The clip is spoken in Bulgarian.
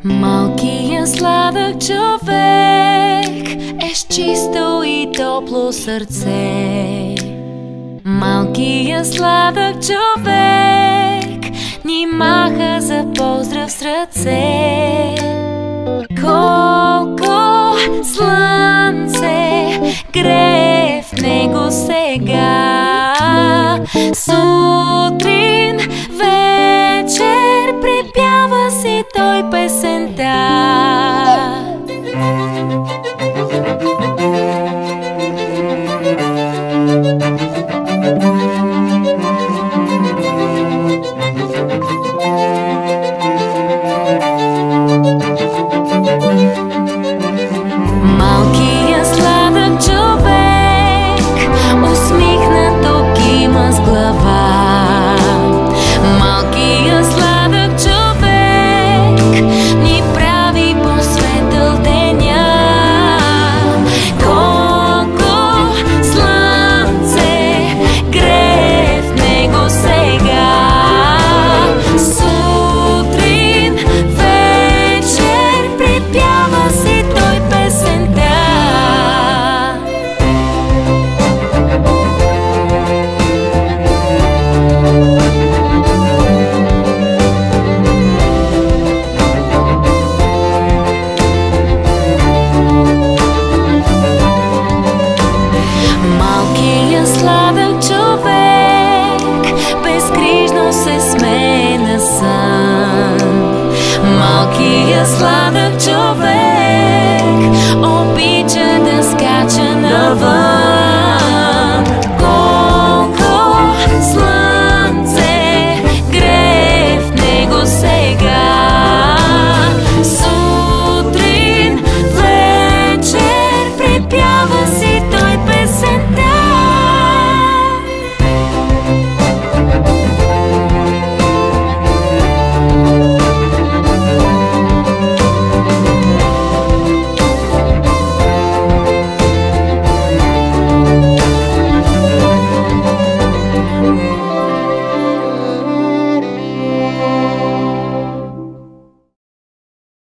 Малкият сладък човек е с чисто и топло сърце. Малкият сладък човек ни маха за поздрав с ръце. Колко слънце грее в него сега, сутрин, вечер припява си той песента. Малкият сладък човек усмихнато кима с глава. Малкият сладък човек ни прави по-светъл деня. Колко слънце грее в него сега, сутрин, вечер припява си той песента. Малкият сладък човек безгрижно се смее на сън. Малкият сладък